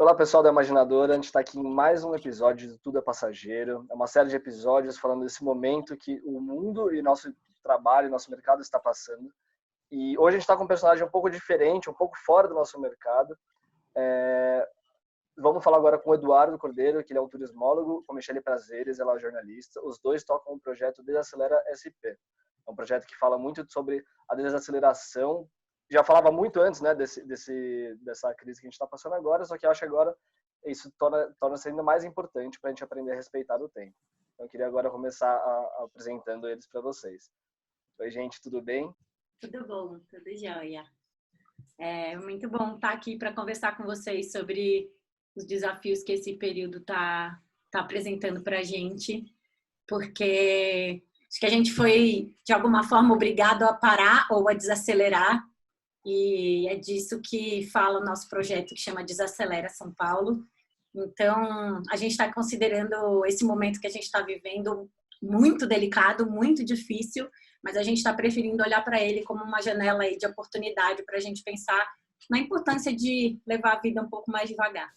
Olá, pessoal da Imaginadora. A gente está aqui em mais um episódio de Tudo é Passageiro. É uma série de episódios falando desse momento que o mundo e nosso trabalho, nosso mercado está passando. E hoje a gente está com um personagem um pouco diferente, um pouco fora do nosso mercado. Vamos falar agora com o Eduardo Cordeiro, que ele é um turismólogo, com a Michele Prazeres, ela é jornalista. Os dois tocam o projeto Desacelera SP. É um projeto que fala muito sobre a desaceleração. Já falava muito antes, né, dessa crise que a gente está passando agora, só que eu acho que agora isso torna-se ainda mais importante para a gente aprender a respeitar o tempo. Então, eu queria agora começar apresentando eles para vocês. Oi, gente, tudo bem? Tudo bom, tudo jóia. É muito bom estar aqui para conversar com vocês sobre os desafios que esse período tá apresentando para a gente, porque acho que a gente foi, de alguma forma, obrigado a parar ou a desacelerar, e é disso que fala o nosso projeto, que chama Desacelera São Paulo. Então, a gente está considerando esse momento que a gente está vivendo muito delicado, muito difícil, mas a gente está preferindo olhar para ele como uma janela aí de oportunidade para a gente pensar na importância de levar a vida um pouco mais devagar.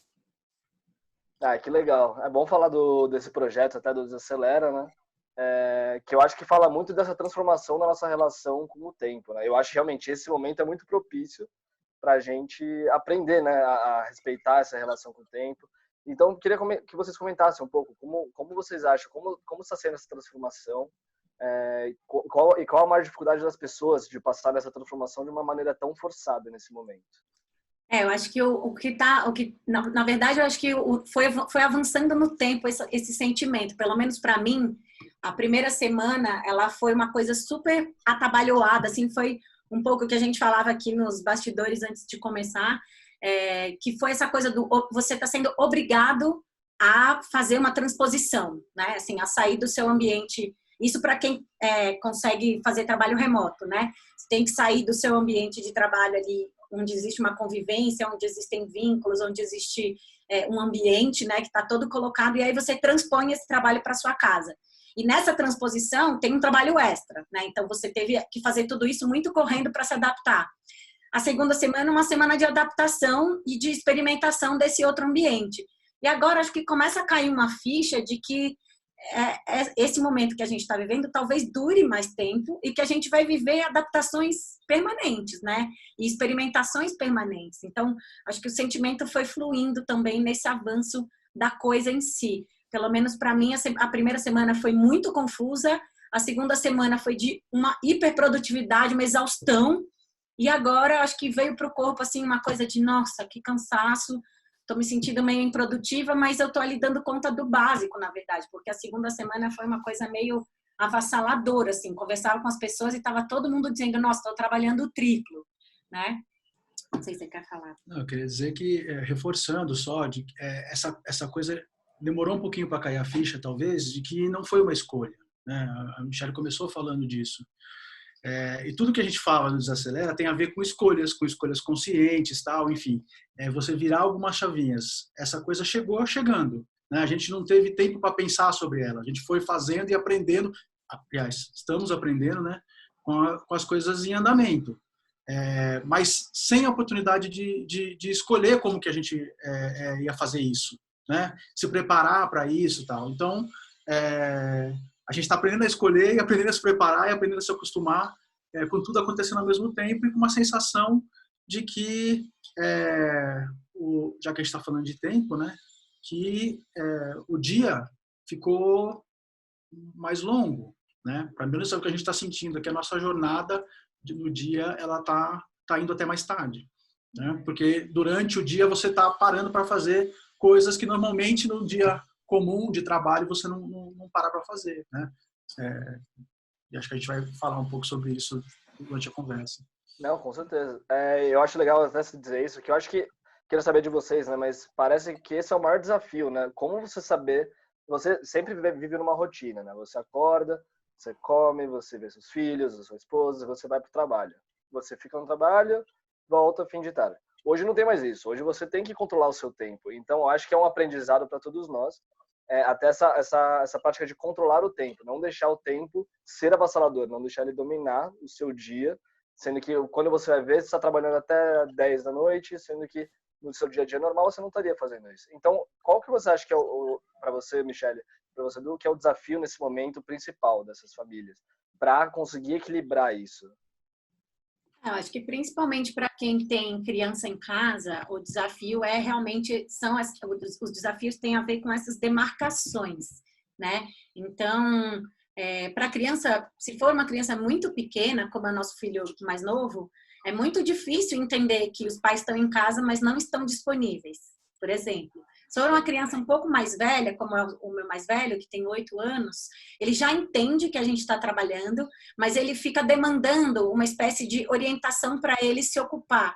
Que legal. É bom falar desse projeto, até do Desacelera, né? Que eu acho que fala muito dessa transformação da nossa relação com o tempo, né? Eu acho que realmente esse momento é muito propício para a gente aprender, né, a respeitar essa relação com o tempo. Então, queria que vocês comentassem um pouco como vocês acham, como está sendo essa transformação, qual a maior dificuldade das pessoas de passar dessa transformação de uma maneira tão forçada nesse momento. Eu acho que na verdade, eu acho que foi avançando no tempo esse sentimento, pelo menos para mim. A primeira semana, ela foi uma coisa super atabalhoada, assim, foi um pouco o que a gente falava aqui nos bastidores antes de começar, que foi essa coisa do você está sendo obrigado a fazer uma transposição, né? Assim, a sair do seu ambiente. Isso para quem consegue fazer trabalho remoto, né? Você tem que sair do seu ambiente de trabalho ali, onde existe uma convivência, onde existem vínculos, onde existe um ambiente, né, que está todo colocado, e aí você transpõe esse trabalho para sua casa. E nessa transposição tem um trabalho extra, né? Então você teve que fazer tudo isso muito correndo para se adaptar. A segunda semana, uma semana de adaptação e de experimentação desse outro ambiente. E agora acho que começa a cair uma ficha de que esse momento que a gente está vivendo talvez dure mais tempo e que a gente vai viver adaptações permanentes, né? E experimentações permanentes. Então, acho que o sentimento foi fluindo também nesse avanço da coisa em si. Pelo menos para mim, a primeira semana foi muito confusa, a segunda semana foi de uma hiperprodutividade, uma exaustão, e agora acho que veio para o corpo assim uma coisa de, nossa, que cansaço, estou me sentindo meio improdutiva, mas eu estou ali dando conta do básico, na verdade, porque a segunda semana foi uma coisa meio avassaladora, assim, conversava com as pessoas e estava todo mundo dizendo, nossa, estou trabalhando o triplo, né? Não sei se você quer falar. Não, eu queria dizer que, reforçando só, essa coisa demorou um pouquinho para cair a ficha, talvez, de que não foi uma escolha, né? A Michelle começou falando disso. E tudo que a gente fala no Desacelera tem a ver com escolhas conscientes, tal, enfim. Você virar algumas chavinhas. Essa coisa chegando, né? A gente não teve tempo para pensar sobre ela. A gente foi fazendo e aprendendo. Aliás, estamos aprendendo, né? Com as coisas em andamento. Mas sem a oportunidade de escolher como que a gente ia fazer isso, né? Se preparar para isso, tal. Então, a gente está aprendendo a escolher e aprendendo a se preparar e aprendendo a se acostumar com tudo acontecendo ao mesmo tempo e com uma sensação de que, já que a gente está falando de tempo, né, que o dia ficou mais longo, né? Para mim, isso é o que a gente está sentindo, que a nossa jornada no dia ela tá indo até mais tarde, né? Porque durante o dia você está parando para fazer coisas que normalmente no dia comum de trabalho você não para para fazer, né? E acho que a gente vai falar um pouco sobre isso durante a conversa. Não, com certeza. Eu acho legal até se dizer isso, que eu acho que quero saber de vocês, né? Mas parece que esse é o maior desafio, né? Como você saber, você sempre vive numa rotina, né? Você acorda, você come, você vê seus filhos, a sua esposa, você vai para o trabalho. Você fica no trabalho, volta fim de tarde. Hoje não tem mais isso. Hoje você tem que controlar o seu tempo. Então, eu acho que é um aprendizado para todos nós. Até essa prática de controlar o tempo, não deixar o tempo ser avassalador, não deixar ele dominar o seu dia, sendo que quando você vai ver, você está trabalhando até 10 da noite, sendo que no seu dia a dia normal você não estaria fazendo isso. Então, qual que você acha que é para você, Michele, para você, Edu, que é o desafio nesse momento principal dessas famílias, para conseguir equilibrar isso? Eu acho que principalmente para quem tem criança em casa, o desafio é realmente os desafios têm a ver com essas demarcações, né? Então, para a criança, se for uma criança muito pequena, como é o nosso filho mais novo, é muito difícil entender que os pais estão em casa, mas não estão disponíveis, por exemplo. Se for uma criança um pouco mais velha, como é o meu mais velho, que tem 8 anos, ele já entende que a gente está trabalhando, mas ele fica demandando uma espécie de orientação para ele se ocupar.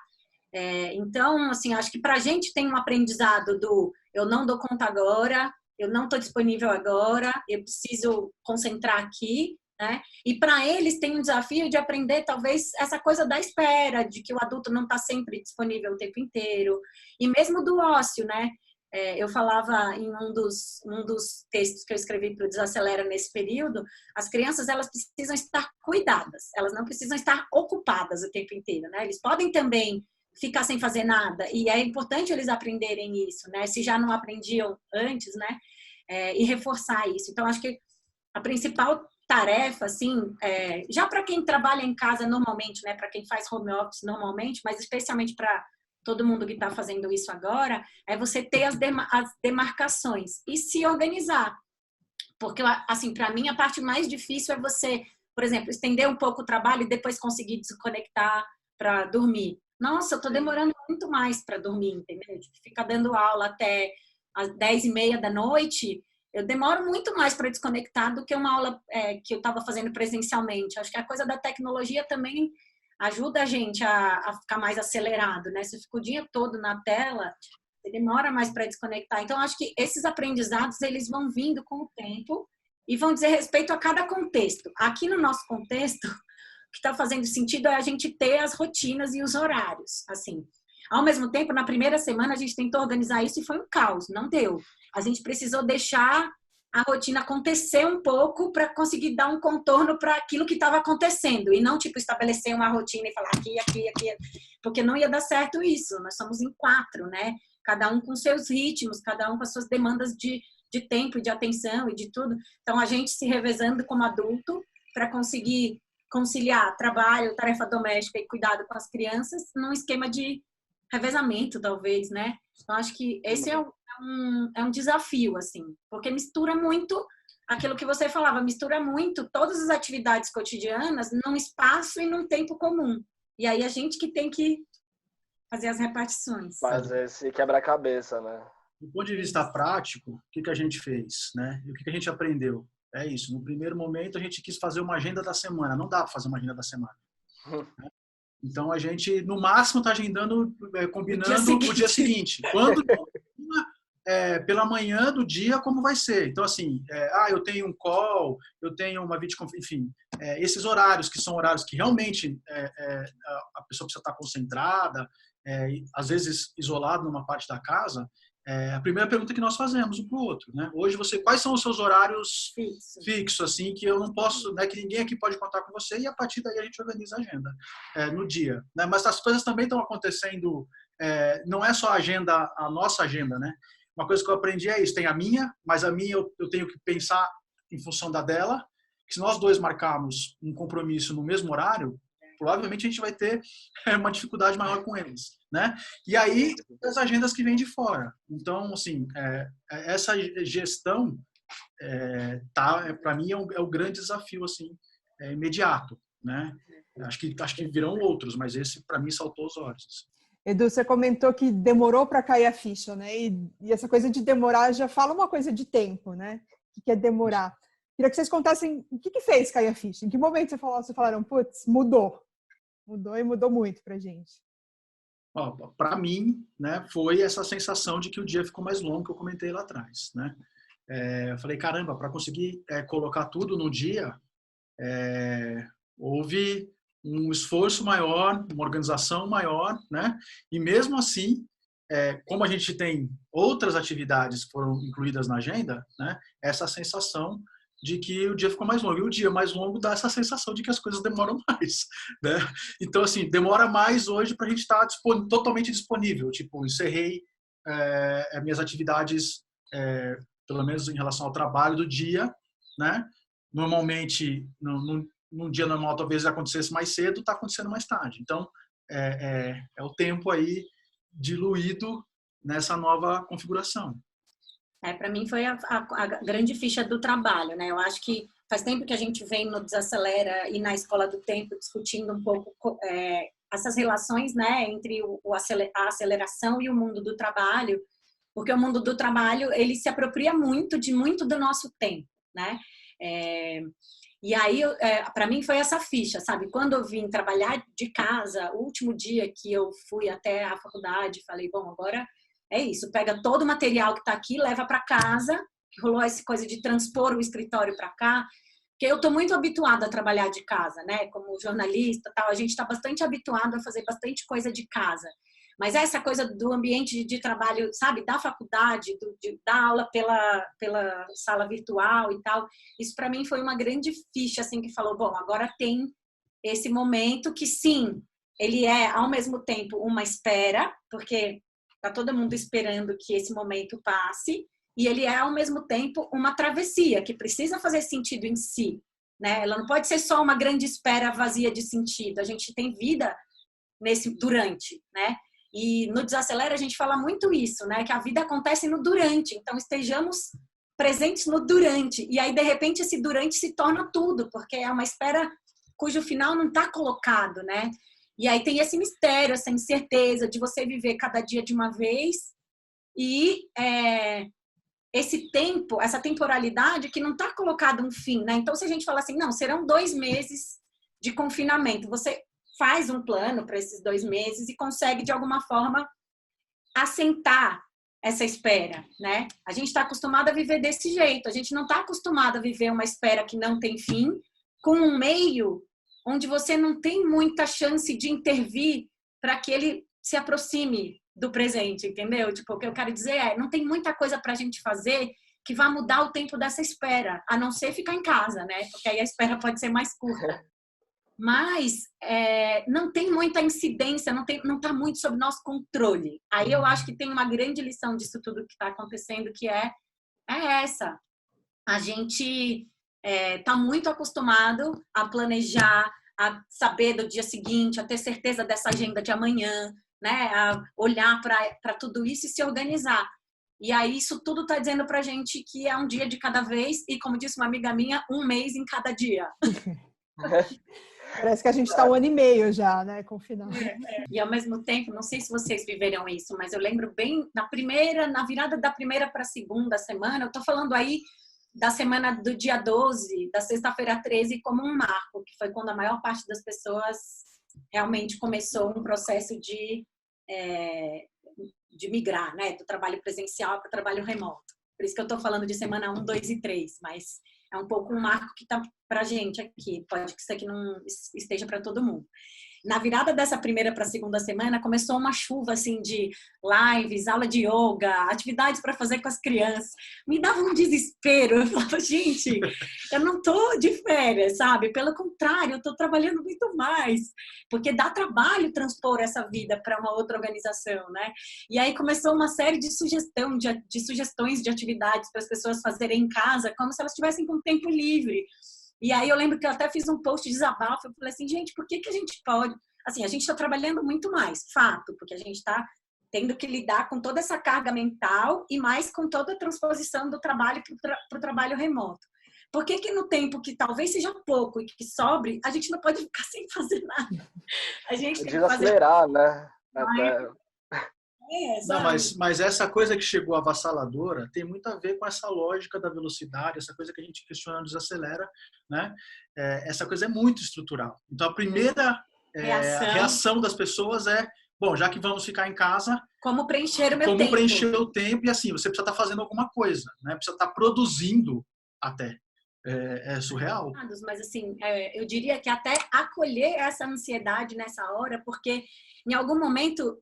Então, assim, acho que para a gente tem um aprendizado do eu não dou conta agora, eu não estou disponível agora, eu preciso concentrar aqui, né? E para eles tem um desafio de aprender talvez essa coisa da espera, de que o adulto não está sempre disponível o tempo inteiro, e mesmo do ócio, né? Eu falava em um dos textos que eu escrevi para o Desacelera nesse período, as crianças elas precisam estar cuidadas, elas não precisam estar ocupadas o tempo inteiro, né? Eles podem também ficar sem fazer nada, e é importante eles aprenderem isso, né? Se já não aprendiam antes, né? E reforçar isso. Então, acho que a principal tarefa, assim, já para quem trabalha em casa normalmente, né? Para quem faz home office normalmente, mas especialmente para todo mundo que está fazendo isso agora, é você ter as demarcações e se organizar. Porque, assim, para mim, a parte mais difícil é você, por exemplo, estender um pouco o trabalho e depois conseguir desconectar para dormir. Nossa, eu estou demorando muito mais para dormir, entendeu? Tipo, ficar dando aula até às 10h30 da noite, eu demoro muito mais para desconectar do que uma aula que eu estava fazendo presencialmente. Acho que a coisa da tecnologia também ajuda a gente a ficar mais acelerado, né? Se fica o dia todo na tela, você demora mais para desconectar. Então, acho que esses aprendizados, eles vão vindo com o tempo e vão dizer respeito a cada contexto. Aqui no nosso contexto, o que está fazendo sentido é a gente ter as rotinas e os horários, assim. Ao mesmo tempo, na primeira semana, a gente tentou organizar isso e foi um caos, não deu. A gente precisou deixar a rotina acontecer um pouco para conseguir dar um contorno para aquilo que estava acontecendo e não, tipo, estabelecer uma rotina e falar aqui, porque não ia dar certo isso. Nós somos em 4, né? Cada um com seus ritmos, cada um com as suas demandas de tempo, de atenção e de tudo. Então, a gente se revezando como adulto para conseguir conciliar trabalho, tarefa doméstica e cuidado com as crianças num esquema de revezamento, talvez, né? Então, acho que esse é um desafio, assim, porque mistura muito aquilo que você falava, mistura muito todas as atividades cotidianas num espaço e num tempo comum. E aí a gente que tem que fazer as repartições. Fazer esse quebra-cabeça, né? Do ponto de vista prático, o que a gente fez, né? E o que a gente aprendeu? É isso. No primeiro momento, a gente quis fazer uma agenda da semana. Não dá para fazer uma agenda da semana. Né? Então, a gente, no máximo, está agendando, combinando o dia seguinte. Quando pela manhã do dia, como vai ser. Então, assim, eu tenho um call, eu tenho uma videoconferência, enfim, esses horários que são horários que realmente a pessoa precisa estar concentrada, às vezes isolado numa parte da casa, a primeira pergunta que nós fazemos um para o outro, né? Hoje, quais são os seus horários fixos, assim, que eu não posso, né, que ninguém aqui pode contar com você, e a partir daí a gente organiza a agenda no dia. Né? Mas as coisas também estão acontecendo, não é só a nossa agenda, né? Uma coisa que eu aprendi é isso, tem a minha, mas a minha eu tenho que pensar em função da dela, que se nós dois marcarmos um compromisso no mesmo horário, provavelmente a gente vai ter uma dificuldade maior com eles, né? E aí, as agendas que vêm de fora. Então, assim, essa gestão, para mim, é o grande desafio, assim, imediato, né? Acho que virão outros, mas esse, para mim, saltou os olhos. Edu, você comentou que demorou para cair a ficha, né? E essa coisa de demorar já fala uma coisa de tempo, né? O que é demorar? Queria que vocês contassem o que fez cair a ficha. Em que momento vocês falaram, putz, mudou? Mudou e mudou muito pra gente. Para mim, né, foi essa sensação de que o dia ficou mais longo que eu comentei lá atrás, né? Eu falei, caramba, para conseguir colocar tudo no dia, houve um esforço maior, uma organização maior, né? E mesmo assim, como a gente tem outras atividades que foram incluídas na agenda, né? Essa sensação de que o dia ficou mais longo. E o dia mais longo dá essa sensação de que as coisas demoram mais, né? Então, assim, demora mais hoje para a gente estar totalmente disponível. Tipo, encerrei minhas atividades, pelo menos em relação ao trabalho do dia, né? Normalmente, num dia normal, talvez acontecesse mais cedo, está acontecendo mais tarde. Então, é o tempo aí diluído nessa nova configuração. Para mim foi a grande ficha do trabalho, né? Eu acho que faz tempo que a gente vem no Desacelera e na Escola do Tempo discutindo um pouco essas relações, né, entre a aceleração e o mundo do trabalho, porque o mundo do trabalho ele se apropria muito do nosso tempo, né? E aí, para mim foi essa ficha, sabe? Quando eu vim trabalhar de casa, o último dia que eu fui até a faculdade, falei, bom, agora é isso, pega todo o material que está aqui, leva para casa, rolou essa coisa de transpor o escritório para cá, porque eu estou muito habituada a trabalhar de casa, né? Como jornalista, tal, a gente está bastante habituado a fazer bastante coisa de casa. Mas essa coisa do ambiente de trabalho, sabe, da faculdade, de dar aula pela sala virtual e tal, isso para mim foi uma grande ficha, assim, que falou, bom, agora tem esse momento que sim, ele é ao mesmo tempo uma espera, porque tá todo mundo esperando que esse momento passe, e ele é, ao mesmo tempo, uma travessia, que precisa fazer sentido em si, né? Ela não pode ser só uma grande espera vazia de sentido. A gente tem vida durante, né? E no Desacelera a gente fala muito isso, né? Que a vida acontece no durante. Então, estejamos presentes no durante. E aí, de repente, esse durante se torna tudo, porque é uma espera cujo final não está colocado, né? E aí tem esse mistério, essa incerteza de você viver cada dia de uma vez e esse tempo, essa temporalidade que não está colocado um fim, né? Então, se a gente fala assim, não, serão 2 meses de confinamento, você faz um plano para esses 2 meses e consegue, de alguma forma, assentar essa espera, né? A gente está acostumado a viver desse jeito, a gente não está acostumado a viver uma espera que não tem fim, com um meio onde você não tem muita chance de intervir para que ele se aproxime do presente, entendeu? Tipo, o que eu quero dizer não tem muita coisa para a gente fazer que vá mudar o tempo dessa espera, a não ser ficar em casa, né? Porque aí a espera pode ser mais curta. Mas não tem muita incidência, não está muito sob nosso controle. Aí eu acho que tem uma grande lição disso tudo que está acontecendo, que é essa. A gente está muito acostumado a planejar, a saber do dia seguinte, a ter certeza dessa agenda de amanhã, né? A olhar para tudo isso e se organizar. E aí isso tudo está dizendo para a gente que é um dia de cada vez e, como disse uma amiga minha, 1 mês em cada dia. Parece que a gente está 1 ano e meio já, né, confinado. E ao mesmo tempo, não sei se vocês viveram isso, mas eu lembro bem na virada da primeira para a segunda semana, eu estou falando aí da semana do dia 12, da sexta-feira 13, como um marco, que foi quando a maior parte das pessoas realmente começou um processo de migrar, né, do trabalho presencial para o trabalho remoto. Por isso que eu estou falando de semana 1, 2 e 3, mas é um pouco um marco que está para a gente aqui. Pode que isso aqui não esteja para todo mundo. Na virada dessa primeira para a segunda semana, começou uma chuva assim de lives, aula de yoga, atividades para fazer com as crianças. Me dava um desespero. Eu falava, gente, eu não estou de férias, sabe? Pelo contrário, eu estou trabalhando muito mais. Porque dá trabalho transpor essa vida para uma outra organização, né? E aí começou uma série de sugestões de atividades para as pessoas fazerem em casa, como se elas estivessem com tempo livre. E aí eu lembro que eu até fiz um post de desabafo, eu falei assim, gente, por que a gente pode... Assim, a gente está trabalhando muito mais, fato, porque a gente está tendo que lidar com toda essa carga mental e mais com toda a transposição do trabalho para o trabalho remoto. Por que no tempo que talvez seja pouco e que sobre, a gente não pode ficar sem fazer nada? A gente tem que desacelerar, né? Não, mas essa coisa que chegou avassaladora tem muito a ver com essa lógica da velocidade, essa coisa que a gente questiona no Desacelera, né? Essa coisa é muito estrutural. Então, a primeira reação das pessoas bom, já que vamos ficar em casa... Como preencher o meu tempo. Como preencher o tempo e, assim, você precisa estar fazendo alguma coisa, né? Precisa estar produzindo até. é surreal. Mas assim, eu diria que até acolher essa ansiedade nessa hora, porque em algum momento,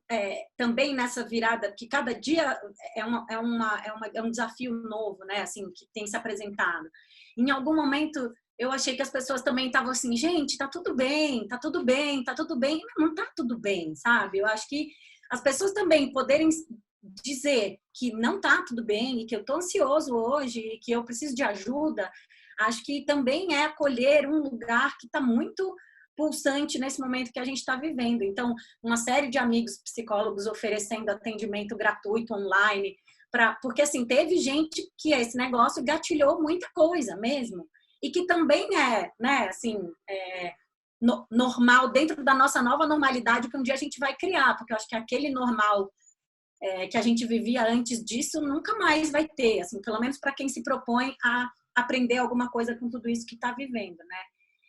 também nessa virada, que cada dia é um desafio novo, né? Assim, que tem se apresentado. Em algum momento, eu achei que as pessoas também estavam assim, gente, tá tudo bem, tá tudo bem, tá tudo bem. Não tá tudo bem, sabe? Eu acho que as pessoas também poderem dizer que não tá tudo bem e que eu tô ansioso hoje e que eu preciso de ajuda, acho que também é acolher um lugar que está muito pulsante nesse momento que a gente está vivendo. Então, uma série de amigos psicólogos oferecendo atendimento gratuito online, porque assim, teve gente que esse negócio gatilhou muita coisa mesmo, e que também né, assim, normal, dentro da nossa nova normalidade que um dia a gente vai criar, porque eu acho que aquele normal que a gente vivia antes disso nunca mais vai ter, assim, pelo menos para quem se propõe a aprender alguma coisa com tudo isso que está vivendo, né?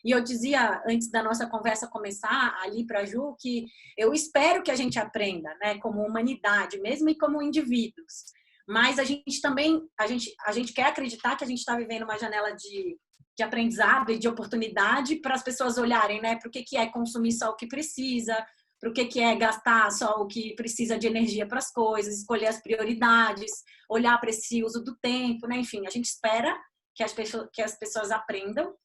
E eu dizia, antes da nossa conversa começar, ali para a Ju, que eu espero que a gente aprenda, né? Como humanidade, mesmo e como indivíduos. Mas a gente também, a gente quer acreditar que a gente está vivendo uma janela de aprendizado e de oportunidade para as pessoas olharem, né? Para o que é consumir só o que precisa, para o que é gastar só o que precisa de energia para as coisas, escolher as prioridades, olhar para esse uso do tempo, né? Enfim, a gente espera que as pessoas aprendam,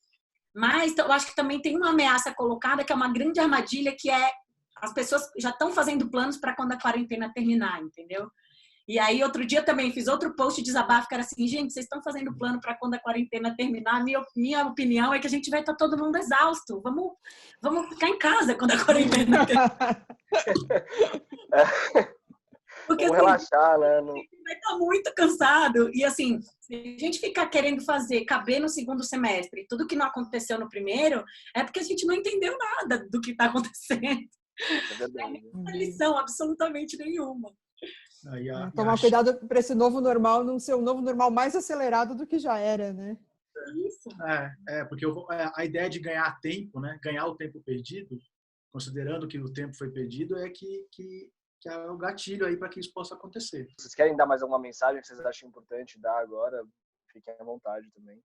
mas eu acho que também tem uma ameaça colocada, que é uma grande armadilha, que é as pessoas já estão fazendo planos para quando a quarentena terminar, entendeu? E aí, outro dia também fiz outro post de desabafo, que era assim, gente, vocês estão fazendo plano para quando a quarentena terminar? Minha opinião é que a gente vai estar todo mundo exausto. Vamos ficar em casa quando a quarentena terminar. Porque, vamos relaxar, né? Vai estar muito cansado. E assim, se a gente ficar querendo caber no segundo semestre, tudo que não aconteceu no primeiro, é porque a gente não entendeu nada do que está acontecendo. Não é nenhuma lição, absolutamente nenhuma. Tomar cuidado para esse novo normal não ser um novo normal mais acelerado do que já era, né? Isso. Porque a ideia de ganhar tempo, né? Ganhar o tempo perdido, considerando que o tempo foi perdido, é que é o gatilho aí para que isso possa acontecer. Vocês querem dar mais alguma mensagem que vocês acham importante dar agora? Fiquem à vontade também.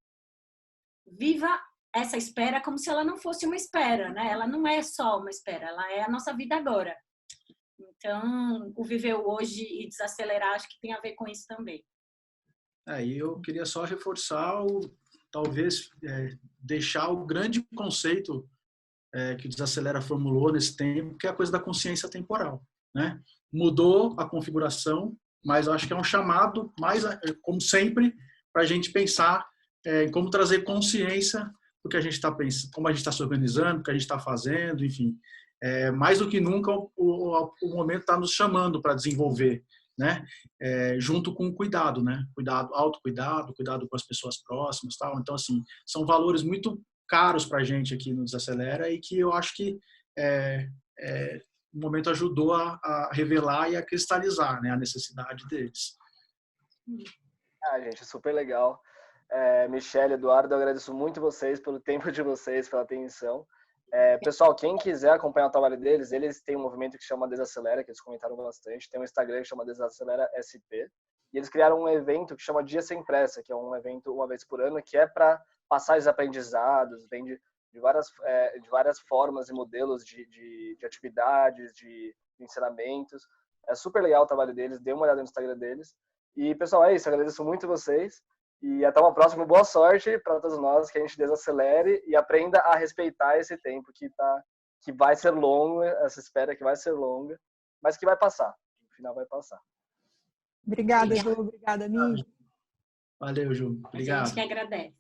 Viva essa espera como se ela não fosse uma espera, né? Ela não é só uma espera, ela é a nossa vida agora. Então, o viver hoje e desacelerar, acho que tem a ver com isso também. E eu queria só reforçar, talvez deixar o grande conceito que o Desacelera formulou nesse tempo, que é a coisa da consciência temporal, né? Mudou a configuração, mas eu acho que é um chamado, mais como sempre, para a gente pensar em como trazer consciência do que a gente está pensando, como a gente está se organizando, o que a gente está fazendo, enfim. Mais do que nunca, o momento está nos chamando para desenvolver, né? Junto com o cuidado, né? Autocuidado, cuidado com as pessoas próximas, tal. Então, assim, são valores muito caros para a gente aqui no Desacelera e que eu acho que o momento ajudou a revelar e a cristalizar, né, a necessidade deles. Gente, super legal. Michele, Eduardo, eu agradeço muito vocês pelo tempo de vocês, pela atenção. Pessoal, quem quiser acompanhar o trabalho deles, eles têm um movimento que chama Desacelera, que eles comentaram bastante. Tem um Instagram que chama Desacelera SP. E eles criaram um evento que chama Dia Sem Pressa, que é um evento uma vez por ano, que é para passar os aprendizados, vem de várias formas e modelos de atividades, de ensinamentos. É super legal o trabalho deles, dê uma olhada no Instagram deles. E, pessoal, é isso. Eu agradeço muito vocês. E até uma próxima. Boa sorte para todos nós, que a gente desacelere e aprenda a respeitar esse tempo que vai ser longo, essa espera que vai ser longa, mas que vai passar. No final vai passar. Obrigada, Ju. Obrigada, Mi. Valeu, Ju. Obrigado. A gente que agradece.